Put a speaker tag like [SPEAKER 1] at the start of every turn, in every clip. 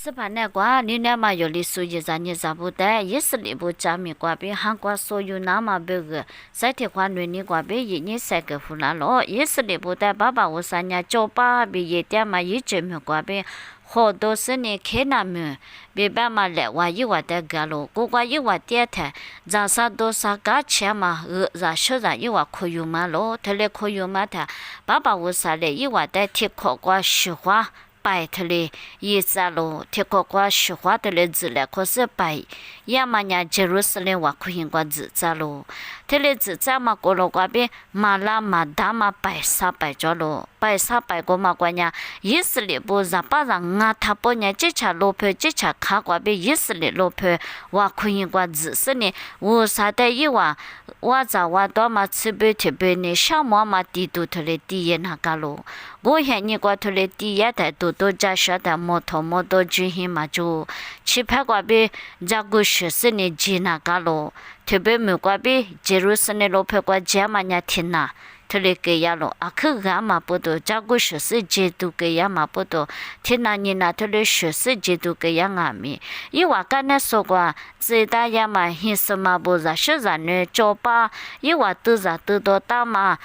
[SPEAKER 1] 是吧？那个你那嘛有哩属于咱你咋不得？也是里不加米瓜边韩国所有那么别个，在铁花园里瓜边一年三个湖南咯，也是里不得爸爸我三年九八边一点嘛一整米瓜边。好多是呢，看那么，别把嘛来话一话的个咯，个个一话点他，让啥多啥价钱嘛，让小人一话可有嘛咯，他来可有嘛他，爸爸我啥嘞一话的贴考个实话。白特嘞，一扎咯，贴个个实话的嘞字嘞，可是白，也嘛伢接入是嘞话可以个字扎咯，他嘞字扎嘛过了个边，马拉马达嘛白沙白着咯，白沙白个嘛个伢，也是嘞不让把人啊他不伢这茬罗皮这茬卡个边也是嘞罗皮，话可以个字是呢，我啥的一话，我咋话多嘛吃不特别呢，小么嘛地都特嘞地也那个咯。我现你个头嘞第一台都在说的摩托举行嘛就，去拍个边这个学生的接那个咯，特别没个边接入生的罗拍个接嘛伢听呐，头嘞给呀咯，啊去干嘛不多，这个学生接都给呀嘛不多，听那你那头嘞学生接都给呀俺们，因为刚才说过，最大呀嘛现什么不是学生呢，教吧，因为都是都到大嘛。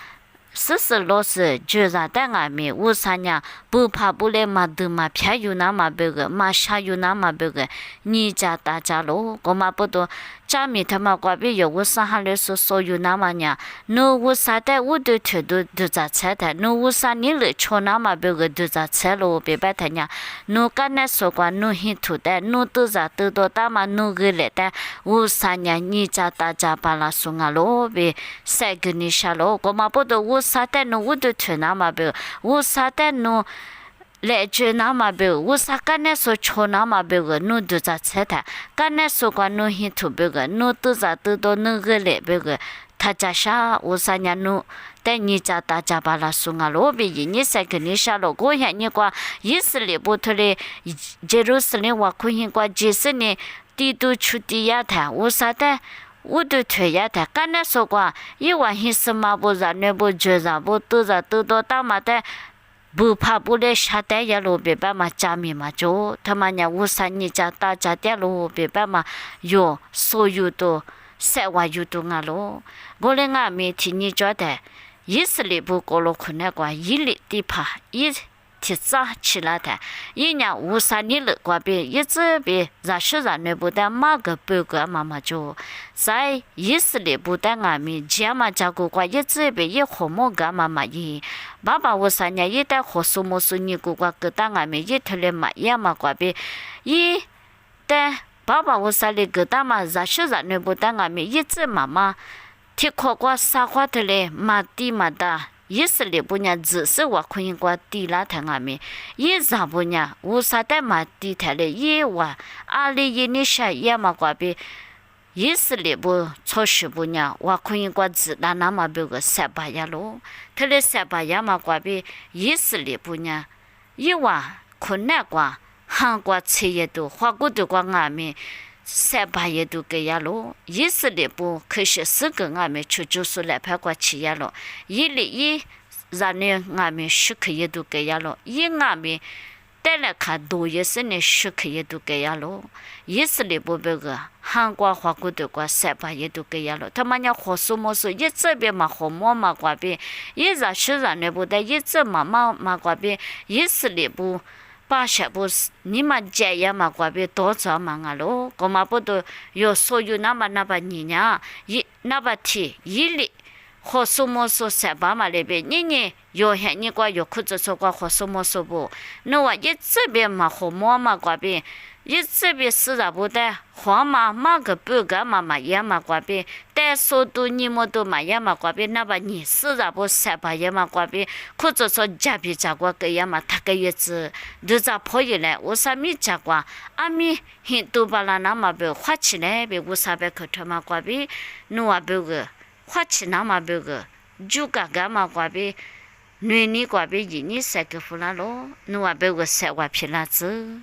[SPEAKER 1] 是老师就让带俺们为啥呢？不怕不来嘛的嘛，偏有那么别个，嘛下有那么别个，你家大家咯，我嘛不多，家里他们那边有我上下来说所有那么呢，那我啥的我都全都在猜的，那我啥你来吃那么别个都在猜咯，别白他呢，那刚才说过，那很土的，那都在都到大嘛，那个来的，我啥呢？你家大家把那送啊咯，别晒给你下咯，我嘛不多我。啥的侬我都听那么别，我啥的侬来句那么别，我啥干那说吃那么别个，侬都在猜他，干那说个侬很特别个，侬都在都到那个来别个，他家啥我啥伢侬。但你家大家把那送啊，罗别你才跟你下了，我想你个以色列不脱嘞，耶路撒冷话可以个几十年，地都出地呀他，我啥的。我都推呀他，刚才说过，一晚上什么不让那不觉着不都在都到大马的，不怕不来下单呀路别办嘛家里嘛就他妈伢53年家大家的路别办嘛有所有都生活有都啊路，我嘞俺每天你觉得，以色列不过了可那个一粒地怕一。提早起来的，一年53年了，过边一直边让学生那不但马个半个妈妈就，在以色列不但俺们家嘛家个个一直边一和睦个妈妈伊，爸爸53年一旦和什么事你个个个当俺们一头来嘛也嘛过边，一但爸爸53年个当嘛让学生那不但俺们一直妈妈，提考过啥话的嘞，嘛地嘛的。以色列不呢，只是我可以过地拉他俺们，也啥不呢？我啥的嘛地他嘞，也话2012也嘛过边，以色列不超市不呢，我可以过自然那么别个300呀咯，他嘞300呀嘛过边，以色列不呢，也话困难过，韩国企业都花过都过俺们。300也都给呀咯，以色列不可是4个俺们出就是来拍过去呀咯，一里一让呢俺们10个也都给呀咯，一俺们带来看多也是呢10个也都给呀咯，以色列不别个韩国花过的过300也都给呀咯，他们家花什么事一这边嘛和么嘛过边，一让是让呢不得一这嘛过边，以色列不。把些不是你们家也嘛过边多做嘛啊咯，我嘛不都有所有那么你呢，一那么提一里和什么说300嘛那边，你有些你过有裤子说过和什么说不，那我一这边嘛和么嘛过边。一这边是的不得，黄马个半个嘛也嘛过边，但说都你么都嘛也嘛过边，那把你是的不300也嘛过边，或者说家比家过个也嘛，他个月子都在破一来，我啥米家过，阿米很多把那么别花起来，别500块他嘛过边，侬啊别个花起那么别个，就个嘛过边。女过边1年3个付那咯，侬啊别个3万皮那子。